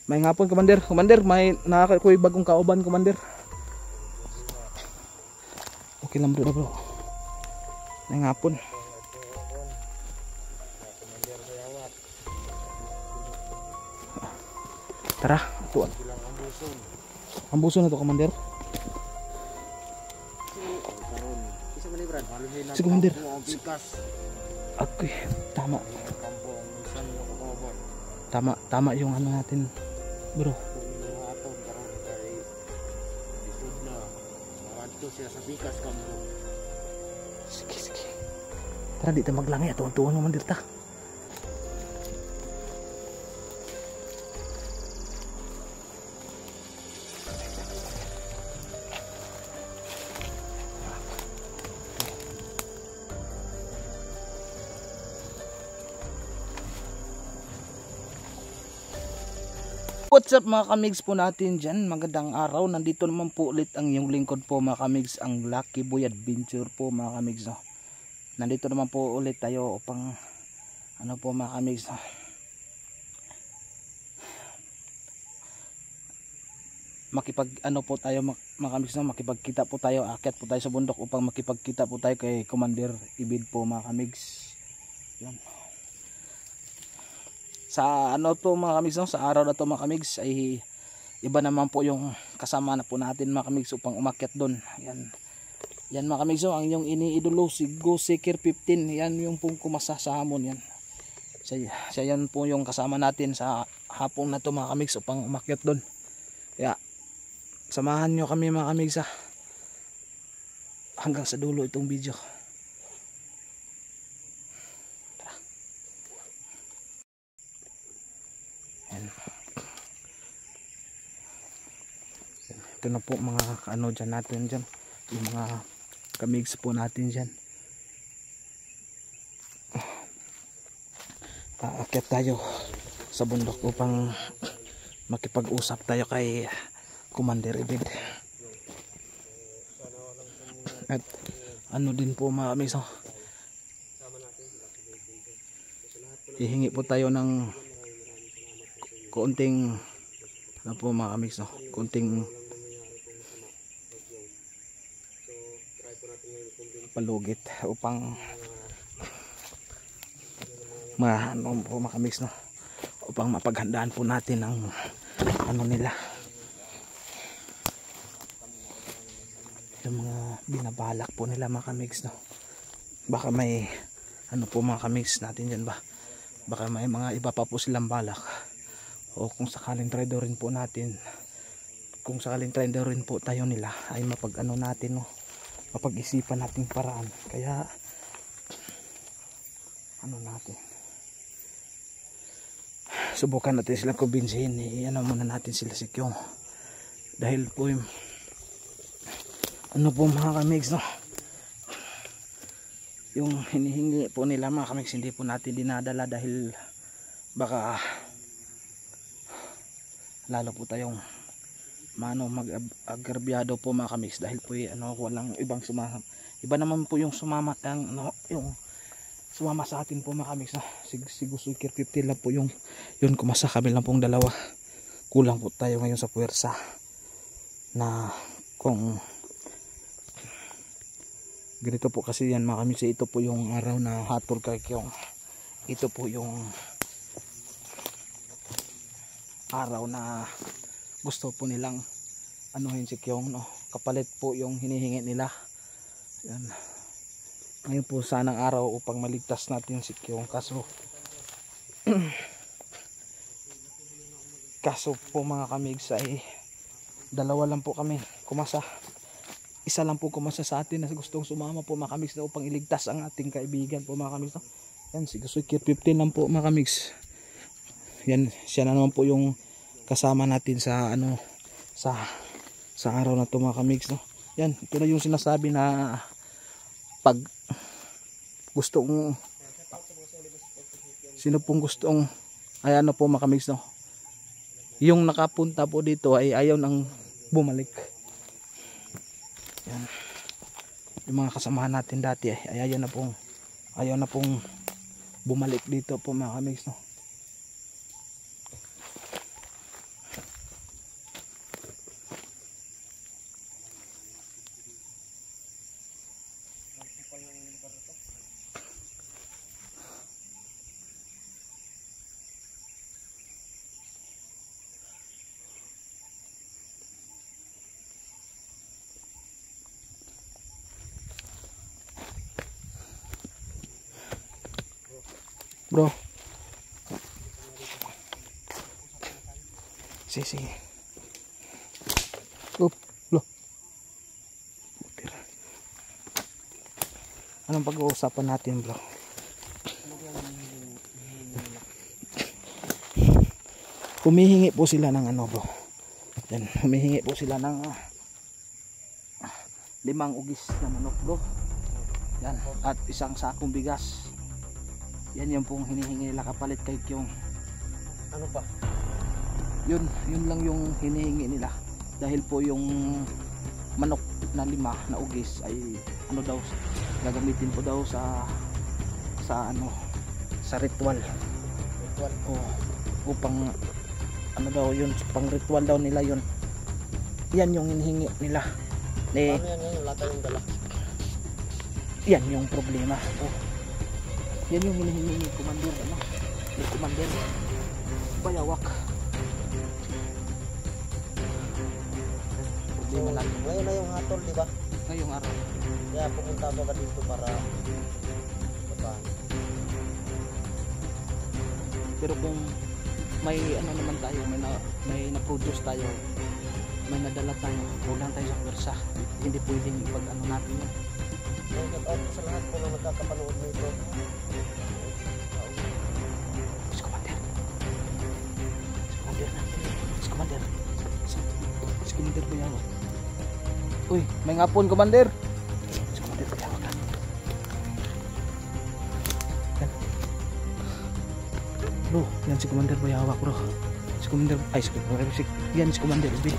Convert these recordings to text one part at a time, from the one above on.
May ngapon, Commander. Commander, may nakakuy bagong kauban, Commander. Okay lang bro, bro. May ngapon. Tara, ito. Ang buso na to, Commander. Si Commander. Okay, tama. Tama yung ano natin, bro. Sige. Tara, dito maglangay. Tuwan-tuwan naman dito. What's up mga kamigs po natin dyan, magandang araw. Nandito naman po ulit ang inyong lingkod po mga kamigs, ang Lucky Boy Adventure po mga kamigs, no? Nandito naman po ulit tayo upang ano po mga kamigs, no? Makipag ano po tayo mga kamigs, no? Makipagkita po tayo, akyat po tayo sa bundok upang makipagkita po tayo kay Commander Ibid po mga kamigs. Yan. Sa ano to mga kamigs, no? Sa araw na to mga kamigs ay iba naman po yung kasama na po natin mga kamigs upang umakyat doon. Yan mga kamigs, no? Ang yung iniidolo si Go Seeker 15, yan yung pong kumasa sa hamon. Yan siya yan po yung kasama natin sa hapon na to mga kamigs upang umakyat doon. Kaya samahan nyo kami mga kamigs, hanggang sa dulo itong video. Ito na po mga ano dyan natin dyan, yung mga kamigs po natin dyan. Aakyat tayo sa bundok upang makipag-usap tayo kay Commander Ibid. At ano din po mga kamigs, hihingi po tayo ng konting ano po mga kamigs, konting palugit upang ano po mga kamigs, upang mapaghandaan po natin ang ano nila, yung mga binabalak po nila mga kamigs, baka may ano po mga kamigs natin dyan, baka may mga iba pa po silang balak, o kung sakaling try rin po natin, kung sakaling try rin po tayo nila ay mapag ano natin, mapag-isipan nating paraan. Kaya ano natin, subukan natin sila kumbinsihin, ano muna natin sila si Kyong, dahil po yung ano po mga kamigs, yung hinihingi po nila mga kamigs hindi po natin dinadala dahil baka lalo po tayong mag-agrabyado po mga kamigs, dahil po walang ibang sumama. Iba naman po yung sumama yung sumama sa atin po mga kamigs, si Go Seeker 15 lang po yung yun kumasa, kami lang pong dalawa. Kulang po tayo ngayon sa puwersa na kung ganito po kasi yan mga kamigs. Ito po yung araw na hatol kay Kyong. Ito po yung araw na gusto po nilang anuhin si Kyong, kapalit po yung hinihingi nila. Yan. Ngayon po sanang araw upang maligtas natin si Kyong, kaso po mga kamigs ay dalawa lang po kami kumasa, isa lang po kumasa sa atin na gustong sumama po mga kamigs upang iligtas ang ating kaibigan po mga kamigs. Yan si Go Seeker 15 lang po mga kamigs. Yan siya na naman po yung kasama natin sa ano sa araw na to mga kamigs, Yan, ito na yung sinasabi na pag gustong sino pong gustong ay ano po mga kamigs, yung nakapunta po dito ay ayaw nang bumalik. Yan, yung mga kasamahan natin dati ay ayaw na pong bumalik dito po mga kamigs, bro. Sige. Up, lo. Anong pag-uusapan natin, bro? Humihingi po sila ng ano, bro. Yan, humihingi po sila ng 5 ugis na manok, bro. Yan, at isang sakong bigas. Yan yung pong hinihingi nila kapalit kay Kyong. Ano pa? Yun lang yung hinihingi nila. Dahil po yung manok na 5 na ugis ay ano daw, gagamitin po daw sa ritual. Upang ano daw yun, pang ritual daw nila yun. Yan yung hinihingi nila. Paano yan ngayon? Wala tayong dala. Yan yung problema. Yan yung hinihingi ni Commander, ni Commander Bayawak. Problema natin. Ngayon na yung hatol, di ba? Ngayong araw. Kaya pupunta ako ka dito para Pero kung may ano naman tayo, may na-produce tayo, may nadala tayo, kulang tayo sa pwersa, hindi pwedeng ipag ano natin yun. shout-out sa lahat po na nagkakapanood nito. Si Commander Bayawak. Uy, may ngapon, Commander. Si Commander Bayawak. Bro, yan si Commander Bayawak, bro. Si Commander Ibid.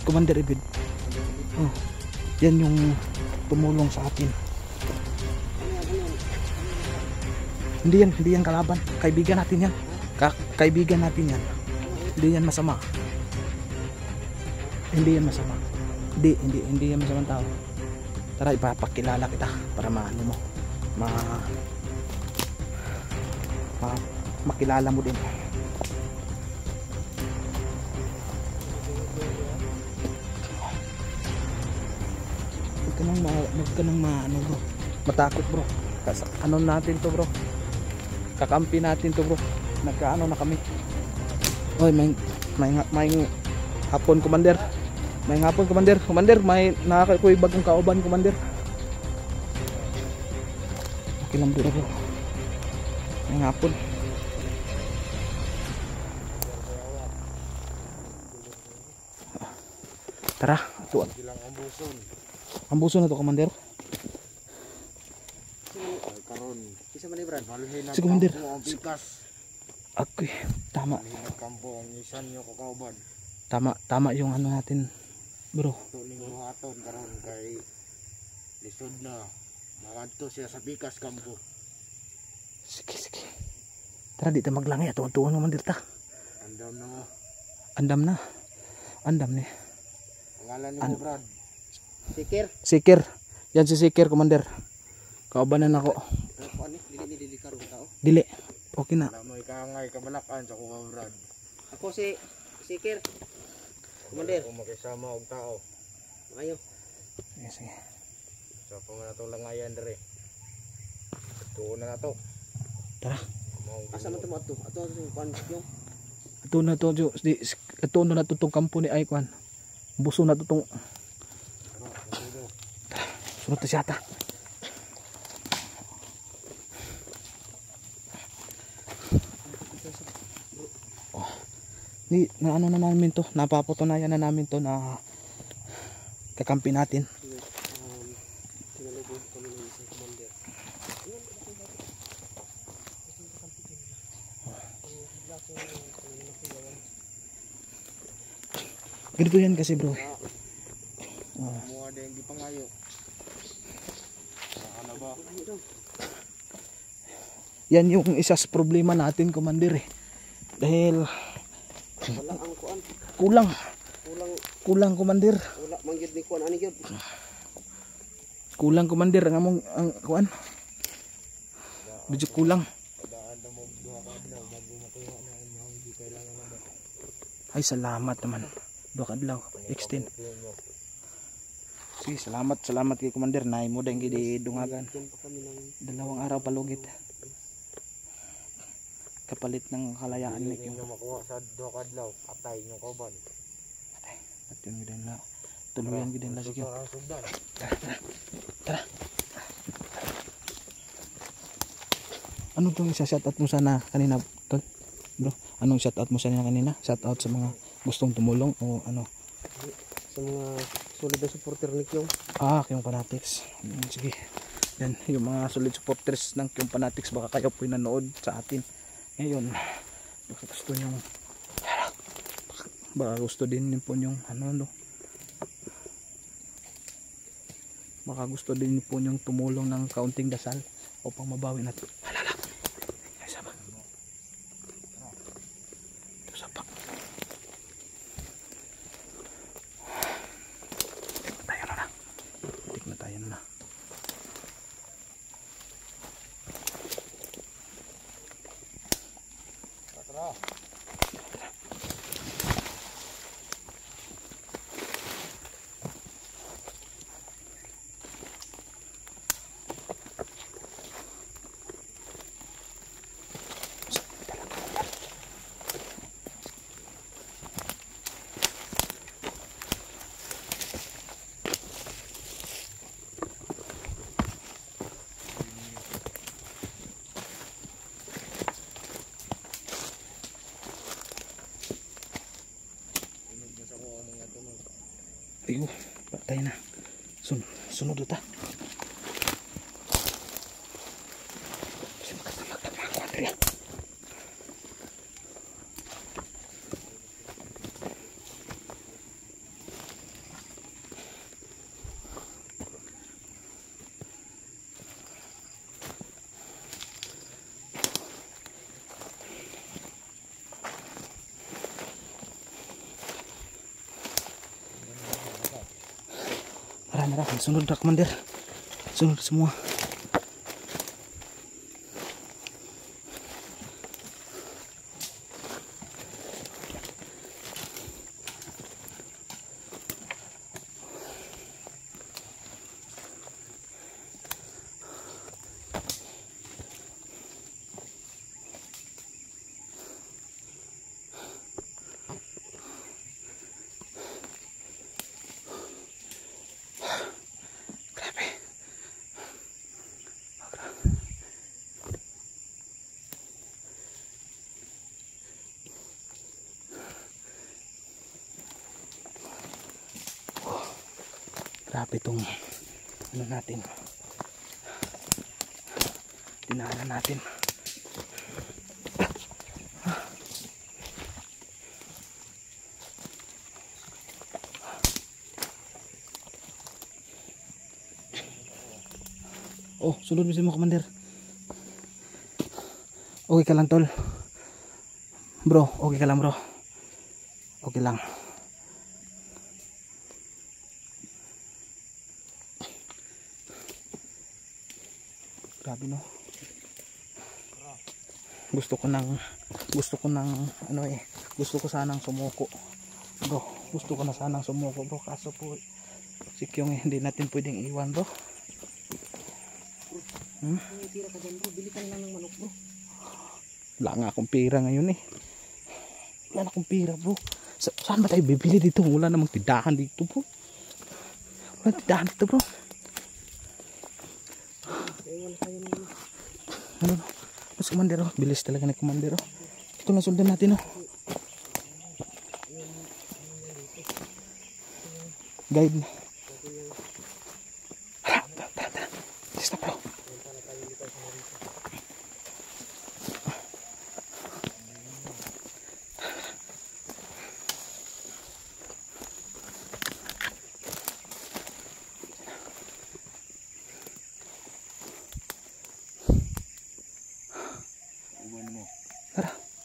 Commander Ibid. Oh, yan yung tumulong sa atin. Hindi yan kalaban. Kaibigan natin yan. Kaibigan natin yan. Hindi yan masama. Hindi yan masamang tao. Tara, ipapakilala kita para makilala mo din. Huwag ka nang bro, matakot, bro. Ano natin to, bro, kakampi natin to, bro. Nagkaano na kami. Oy, may hapon, Commander. May hapon, Commander. May nakakakoy bagong kauban, Commander. Okay lang, bro. May hapon. Tara, ito. Ambuson na to, Commander. Karon. Isa man ni Brad. Si Commander. Ako tama. Kampo ang isan nyo kakauban. Tama yung ano natin, bro. Ito ning buhaton karon kay lisod na. Mawadto siya sa bikas kampo. Sige. Tara, dito maglangay. Tuwan-tuwan naman dito. Andam na. Andam ni. Pangalan ni mo, Brad? Sikir. Yan si Sikir, Commander. Kaubanan ako. Dili karong tao. Dili. Okay na. May kaangay kabalakan sa kuha, Brad. Ako si Sikir. Commander. Kung makisama og tao. Ayo. Sige. So kung na to langayan dire. Tuon na to. Tara. Asa man to? Ato yung kwan yung. Ito na to tong kampo ni Aikwan. Buso na to tong. Sunod siya ta. Na ano na namin to, napapatunayan na namin to na kakampi natin. Sinalubong kami ng isang commander. Ganito yan kasi, bro. Muha din gipangayo. Ano ba? Yan yung isa sa problema natin, Commander, dahil Wala ang kuan. Kulang, Commander. Wala man gyud ni kuan ani gyud. Kulang, Commander, ang kuan. Medyo kulang. Ay, salamat naman. Duha kadlaw, extend. Sige, salamat kay Commander. Naay mo dahil gidi dungagan. 2 araw palugit. kapalit ng kalayaan ni Hindi Kyung. nyo makuha sa duha kadlaw. Patay nyo kauban. At yun gid na. Tuluyan gid na si Kyung. Ang sugdan. Tara. Ano tong isa-shoutout mo sana kanina, tol? Bro, anong shoutout mo sana kanina? Shoutout sa mga gustong tumulong o ano? Sa mga solid na supporter ni Kyung. Kyung Fanatics. Sige. Yan, yung mga solid supporters ng Kyung Fanatics, baka kayo po'y nanood sa atin. Ngayon, baka gusto nyong, baka gusto din po nyong, baka gusto din po nyong tumulong ng kaunting dasal upang mabawi natin. Halala! Ay, sama. Ito sapa. Tik na tayo na. Tara. Ayo, patay na. Sunod ta. Marami. Sunod na, Commander. Sunod semua. Grabe itong ano natin, dinaanan natin. Oh, sunod mo si mo, Commander. Okay ka lang, tol? Bro, okay ka lang, bro? Okay lang. Grabe, no? Gusto ko sanang sumuko, bro. Gusto ko na sanang sumuko, bro. Kaso po si Kyung hindi natin pwedeng iwan, bro. May tira ka dyan, bro. Bili ka lang ng manok, bro. Wala nga akong pera ngayon eh. Wala na akong pera, bro. Saan ba tayo bibili dito? Wala namang tindahan dito, bro. Wala tindahan dito, bro. Ano? Mas Commander, oh. Bilis talaga na Commander, oh. Ito na sundan natin, oh. Guide. Stop, bro.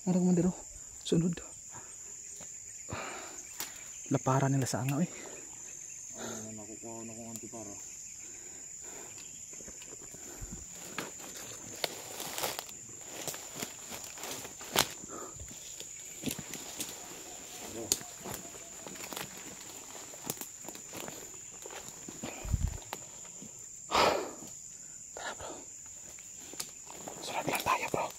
Tara, Commander, oh. Sunod. Lapara nila sa angaw, eh. Nakukuha na kong antipara. Sunod lang tayo, bro.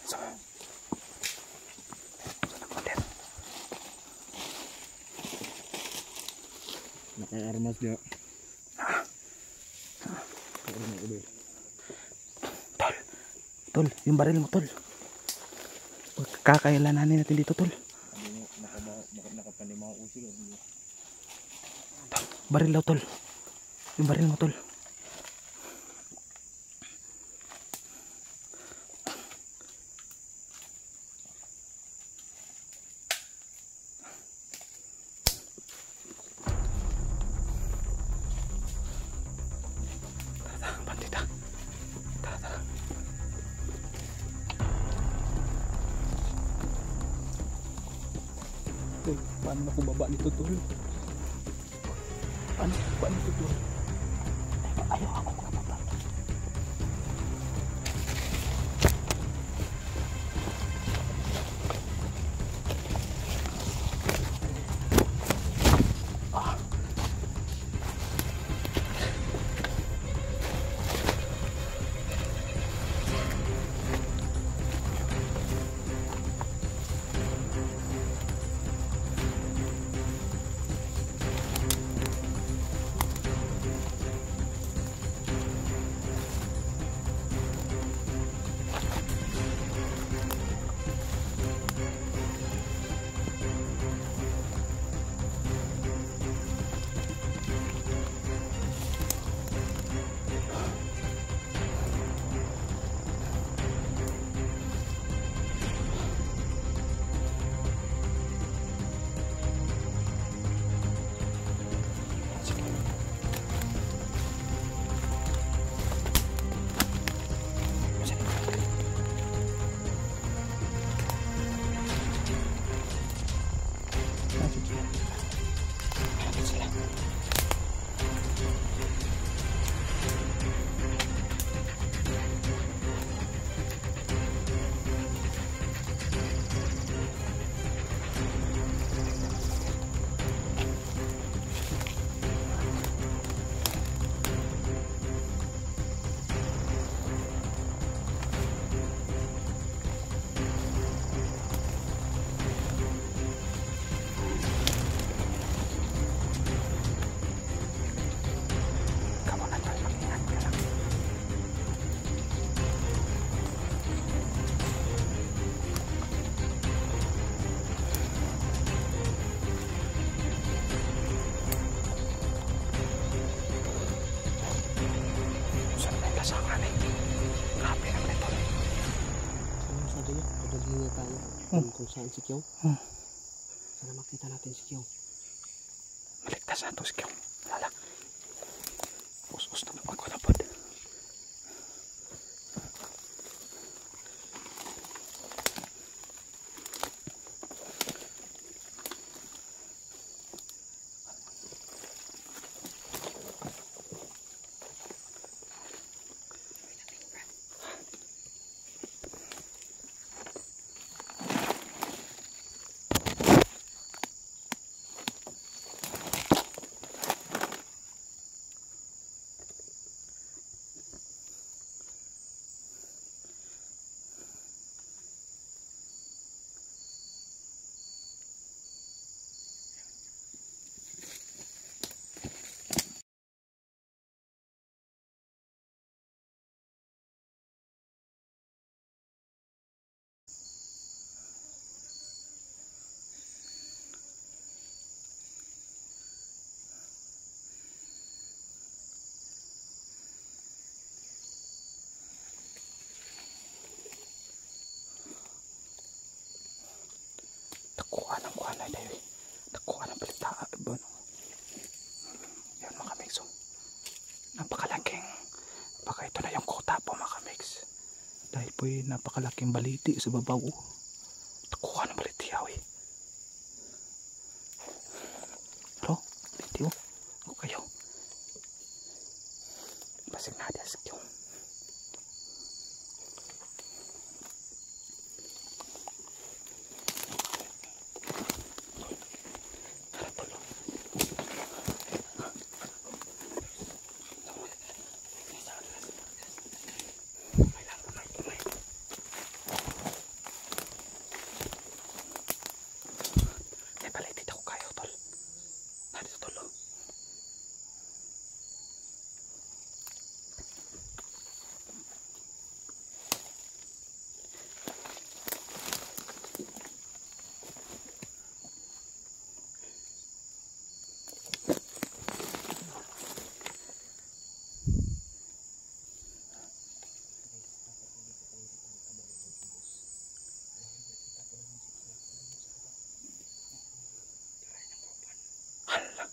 Naka-armas dia. Naka-armas ulit. Tol, yung baril mo, tol. Kakailanganin natin dito, tol. Nakapanimaw usig. Baril daw, tol. Yung baril mo, tol. Tara, bandita. Tara. Tol, paano na baba nito, tol? Paano ito, tol? Ayaw ako makababa. Kung saan si Kyong. Sana makita natin si Kyong. Maligtas na ito si Kyong. Lala. Us-us na magkulapod. Nakuha ng kuha na tayo. Nakuha ng balita. Yan mga mix. Napakalaking. Baka ito na yung kota po mga mix. Dahil po napakalaking baliti sa babaw. Nakuha ng baliti yawi. Pero, baliti o. O kayo. Basig na adas yung. Hala.